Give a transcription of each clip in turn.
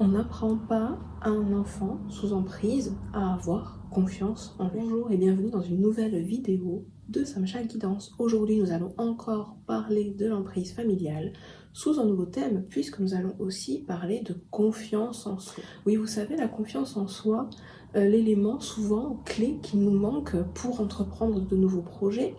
On n'apprend pas à un enfant sous emprise à avoir confiance en lui. Bonjour et bienvenue dans une nouvelle vidéo de Samcha Guidance. Aujourd'hui, nous allons encore parler de l'emprise familiale sous un nouveau thème puisque nous allons aussi parler de confiance en soi. Oui, vous savez, la confiance en soi, l'élément souvent clé qui nous manque pour entreprendre de nouveaux projets,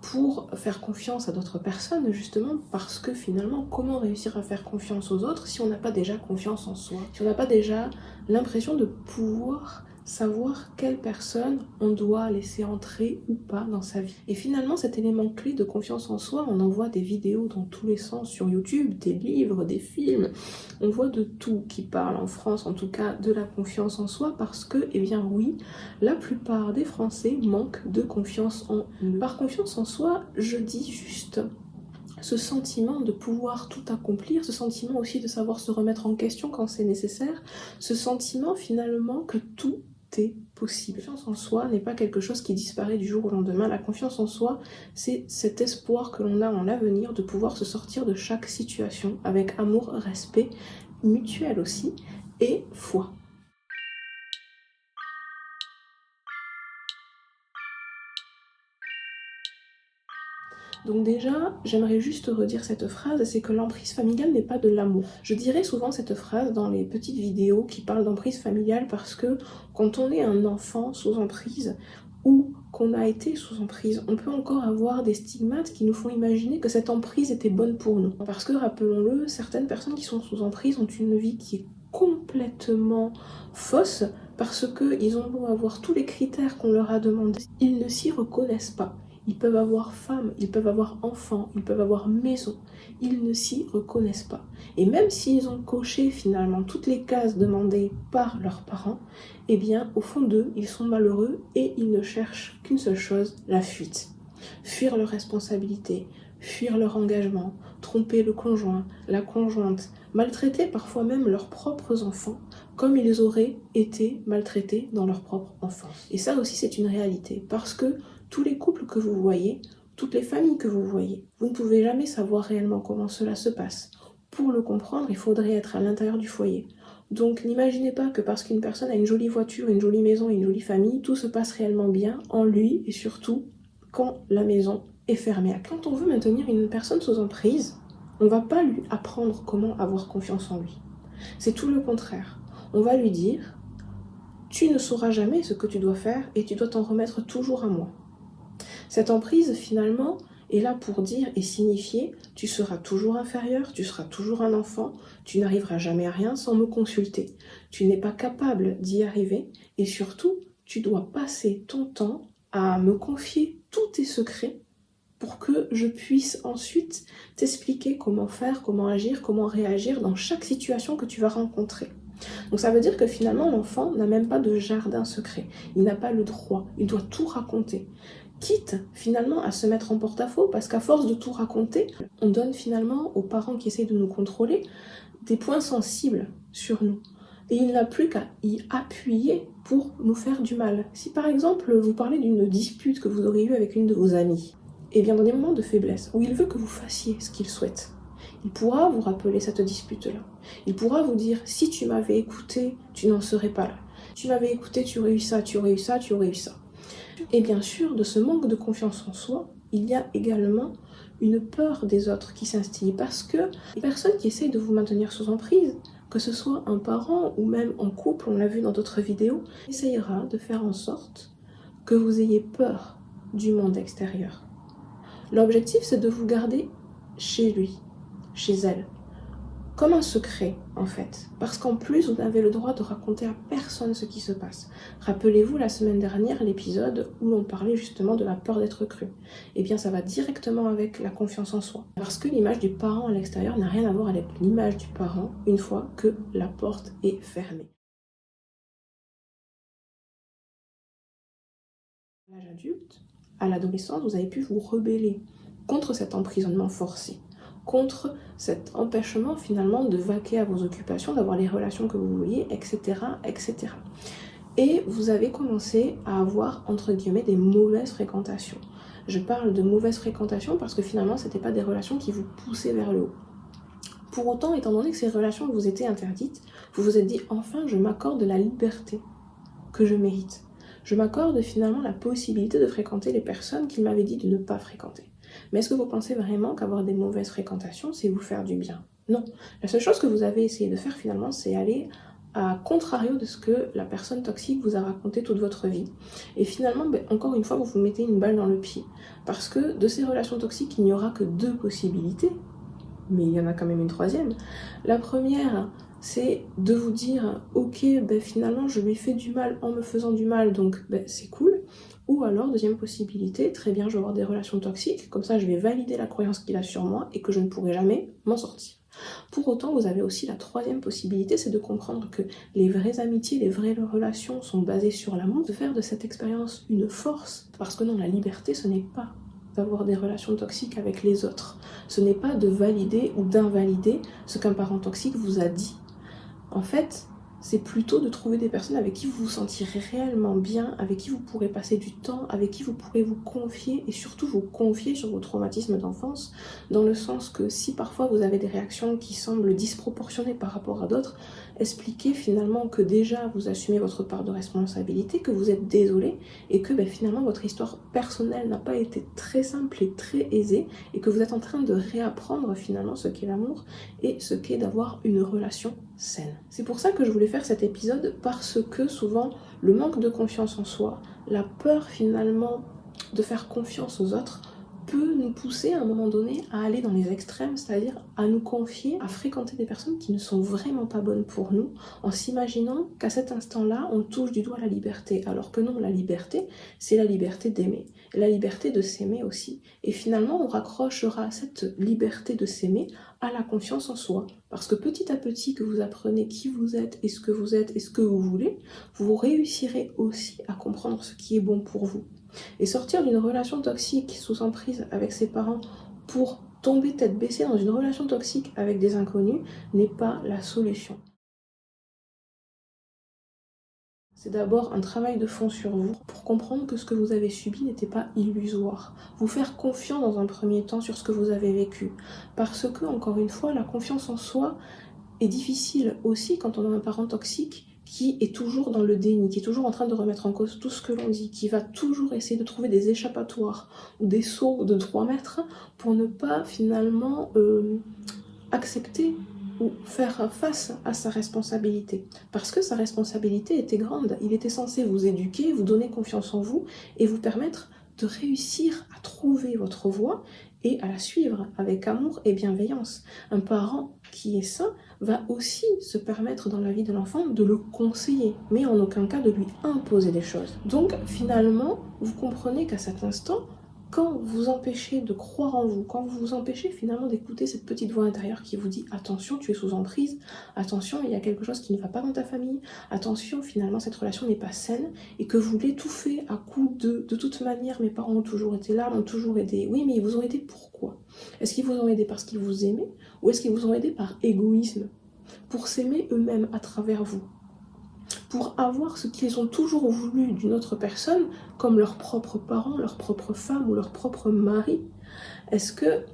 pour faire confiance à d'autres personnes, justement, parce que finalement, comment réussir à faire confiance aux autres si on n'a pas déjà confiance en soi, si on n'a pas déjà l'impression de pouvoir savoir quelle personne on doit laisser entrer ou pas dans sa vie. Et finalement, cet élément clé de confiance en soi, on en voit des vidéos dans tous les sens sur YouTube, des livres, des films, on voit de tout qui parle en France, en tout cas de la confiance en soi, parce que, eh bien oui, la plupart des Français manquent de confiance en eux. Par confiance en soi, je dis juste ce sentiment de pouvoir tout accomplir, ce sentiment aussi de savoir se remettre en question quand c'est nécessaire, ce sentiment finalement que tout est possible. La confiance en soi n'est pas quelque chose qui disparaît du jour au lendemain. La confiance en soi, c'est cet espoir que l'on a en l'avenir de pouvoir se sortir de chaque situation avec amour, respect, mutuel aussi, et foi. Donc déjà, j'aimerais juste redire cette phrase, c'est que l'emprise familiale n'est pas de l'amour. Je dirais souvent cette phrase dans les petites vidéos qui parlent d'emprise familiale parce que quand on est un enfant sous emprise ou qu'on a été sous emprise, on peut encore avoir des stigmates qui nous font imaginer que cette emprise était bonne pour nous. Parce que, rappelons-le, certaines personnes qui sont sous emprise ont une vie qui est complètement fausse parce qu'ils ont beau avoir tous les critères qu'on leur a demandés, ils ne s'y reconnaissent pas. Ils peuvent avoir femme, ils peuvent avoir enfant, ils peuvent avoir maison. Ils ne s'y reconnaissent pas. Et même s'ils ont coché finalement toutes les cases demandées par leurs parents, eh bien au fond d'eux, ils sont malheureux et ils ne cherchent qu'une seule chose, la fuite. Fuir leurs responsabilités, fuir leur engagement, tromper le conjoint, la conjointe, maltraiter parfois même leurs propres enfants comme ils auraient été maltraités dans leur propre enfance. Et ça aussi c'est une réalité parce que tous les couples que vous voyez, toutes les familles que vous voyez, vous ne pouvez jamais savoir réellement comment cela se passe. Pour le comprendre, il faudrait être à l'intérieur du foyer. Donc n'imaginez pas que parce qu'une personne a une jolie voiture, une jolie maison et une jolie famille, tout se passe réellement bien en lui et surtout quand la maison est fermée à clé. Quand on veut maintenir une personne sous emprise, on ne va pas lui apprendre comment avoir confiance en lui. C'est tout le contraire. On va lui dire « Tu ne sauras jamais ce que tu dois faire et tu dois t'en remettre toujours à moi ». Cette emprise, finalement, est là pour dire et signifier « tu seras toujours inférieur, tu seras toujours un enfant, tu n'arriveras jamais à rien sans me consulter. Tu n'es pas capable d'y arriver et surtout, tu dois passer ton temps à me confier tous tes secrets pour que je puisse ensuite t'expliquer comment faire, comment agir, comment réagir dans chaque situation que tu vas rencontrer. » Donc ça veut dire que finalement l'enfant n'a même pas de jardin secret, il n'a pas le droit, il doit tout raconter. Quitte finalement à se mettre en porte-à-faux parce qu'à force de tout raconter, on donne finalement aux parents qui essayent de nous contrôler des points sensibles sur nous. Et il n'a plus qu'à y appuyer pour nous faire du mal. Si par exemple vous parlez d'une dispute que vous auriez eue avec une de vos amies, et bien dans des moments de faiblesse où il veut que vous fassiez ce qu'il souhaite, il pourra vous rappeler cette dispute-là. Il pourra vous dire, si tu m'avais écouté, tu n'en serais pas là. Si tu m'avais écouté, tu aurais eu ça, tu aurais eu ça, tu aurais eu ça. Et bien sûr, de ce manque de confiance en soi, il y a également une peur des autres qui s'instille parce que les personnes qui essayent de vous maintenir sous emprise, que ce soit un parent ou même en couple, on l'a vu dans d'autres vidéos, essayera de faire en sorte que vous ayez peur du monde extérieur. L'objectif, c'est de vous garder chez lui, chez elle, comme un secret en fait, parce qu'en plus vous n'avez le droit de raconter à personne ce qui se passe. Rappelez-vous la semaine dernière l'épisode où l'on parlait justement de la peur d'être cru. Eh bien ça va directement avec la confiance en soi, parce que l'image du parent à l'extérieur n'a rien à voir avec l'image du parent une fois que la porte est fermée. À l'âge adulte, à l'adolescence, vous avez pu vous rebeller contre cet emprisonnement forcé, contre cet empêchement finalement de vaquer à vos occupations, d'avoir les relations que vous vouliez, etc., etc. Et vous avez commencé à avoir, entre guillemets, des mauvaises fréquentations. Je parle de mauvaises fréquentations parce que finalement, ce n'était pas des relations qui vous poussaient vers le haut. Pour autant, étant donné que ces relations vous étaient interdites, vous vous êtes dit « Enfin, je m'accorde la liberté que je mérite. Je m'accorde finalement la possibilité de fréquenter les personnes qu'il m'avait dit de ne pas fréquenter. » Mais est-ce que vous pensez vraiment qu'avoir des mauvaises fréquentations, c'est vous faire du bien? Non. La seule chose que vous avez essayé de faire finalement, c'est aller à contrario de ce que la personne toxique vous a raconté toute votre vie. Et finalement, encore une fois, vous vous mettez une balle dans le pied. Parce que de ces relations toxiques, il n'y aura que deux possibilités. Mais il y en a quand même une troisième. La première, c'est de vous dire « Ok, finalement, je lui ai fait du mal en me faisant du mal, donc c'est cool. » Ou alors, deuxième possibilité, très bien, je vais avoir des relations toxiques, comme ça je vais valider la croyance qu'il a sur moi et que je ne pourrai jamais m'en sortir. Pour autant, vous avez aussi la troisième possibilité, c'est de comprendre que les vraies amitiés, les vraies relations sont basées sur l'amour, de faire de cette expérience une force, parce que non, la liberté, ce n'est pas d'avoir des relations toxiques avec les autres. Ce n'est pas de valider ou d'invalider ce qu'un parent toxique vous a dit. En fait, c'est plutôt de trouver des personnes avec qui vous vous sentirez réellement bien, avec qui vous pourrez passer du temps, avec qui vous pourrez vous confier et surtout vous confier sur vos traumatismes d'enfance, dans le sens que si parfois vous avez des réactions qui semblent disproportionnées par rapport à d'autres, expliquez finalement que déjà vous assumez votre part de responsabilité, que vous êtes désolé et que finalement votre histoire personnelle n'a pas été très simple et très aisée et que vous êtes en train de réapprendre finalement ce qu'est l'amour et ce qu'est d'avoir une relation saine. C'est pour ça que je voulais faire cet épisode, parce que souvent le manque de confiance en soi, la peur finalement de faire confiance aux autres peut nous pousser à un moment donné à aller dans les extrêmes, c'est-à-dire à nous confier, à fréquenter des personnes qui ne sont vraiment pas bonnes pour nous, en s'imaginant qu'à cet instant-là, on touche du doigt la liberté, alors que non, la liberté, c'est la liberté d'aimer, la liberté de s'aimer aussi. Et finalement, on raccrochera cette liberté de s'aimer à la confiance en soi. Parce que petit à petit que vous apprenez qui vous êtes et ce que vous êtes et ce que vous voulez, vous réussirez aussi à comprendre ce qui est bon pour vous. Et sortir d'une relation toxique sous emprise avec ses parents pour tomber tête baissée dans une relation toxique avec des inconnus n'est pas la solution. C'est d'abord un travail de fond sur vous pour comprendre que ce que vous avez subi n'était pas illusoire. Vous faire confiance dans un premier temps sur ce que vous avez vécu. Parce que, encore une fois, la confiance en soi est difficile aussi quand on a un parent toxique qui est toujours dans le déni, qui est toujours en train de remettre en cause tout ce que l'on dit, qui va toujours essayer de trouver des échappatoires ou des sauts de 3 mètres pour ne pas finalement accepter ou faire face à sa responsabilité. Parce que sa responsabilité était grande. Il était censé vous éduquer, vous donner confiance en vous et vous permettre de réussir à trouver votre voie et à la suivre avec amour et bienveillance. Un parent qui est sain va aussi se permettre dans la vie de l'enfant de le conseiller, mais en aucun cas de lui imposer des choses. Donc finalement, vous comprenez qu'à cet instant, quand vous empêchez de croire en vous, quand vous vous empêchez finalement d'écouter cette petite voix intérieure qui vous dit « Attention, tu es sous emprise, attention, il y a quelque chose qui ne va pas dans ta famille, attention, finalement, cette relation n'est pas saine » et que vous l'étouffez à coup de toute manière, mes parents ont toujours été là, m'ont toujours aidé. Oui, mais ils vous ont aidé pourquoi? Est-ce qu'ils vous ont aidé parce qu'ils vous aimaient ou est-ce qu'ils vous ont aidé par égoïsme? Pour s'aimer eux-mêmes à travers vous, pour avoir ce qu'ils ont toujours voulu d'une autre personne, comme leurs propres parents, leurs propres femmes ou leur propre mari. Est-ce que...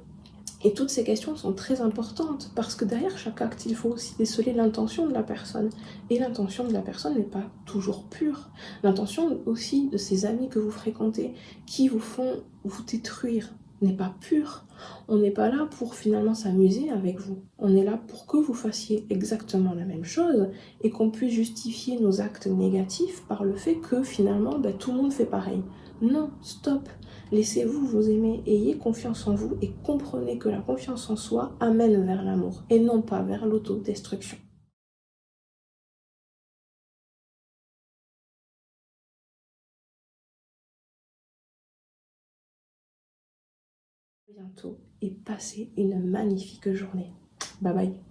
Et toutes ces questions sont très importantes, parce que derrière chaque acte, il faut aussi déceler l'intention de la personne. Et l'intention de la personne n'est pas toujours pure. L'intention aussi de ces amis que vous fréquentez, qui vous font vous détruire, n'est pas pure. On n'est pas là pour finalement s'amuser avec vous. On est là pour que vous fassiez exactement la même chose et qu'on puisse justifier nos actes négatifs par le fait que finalement tout le monde fait pareil. Non, stop. Laissez-vous vous aimer, ayez confiance en vous et comprenez que la confiance en soi amène vers l'amour et non pas vers l'autodestruction. À bientôt et passez une magnifique journée. Bye bye.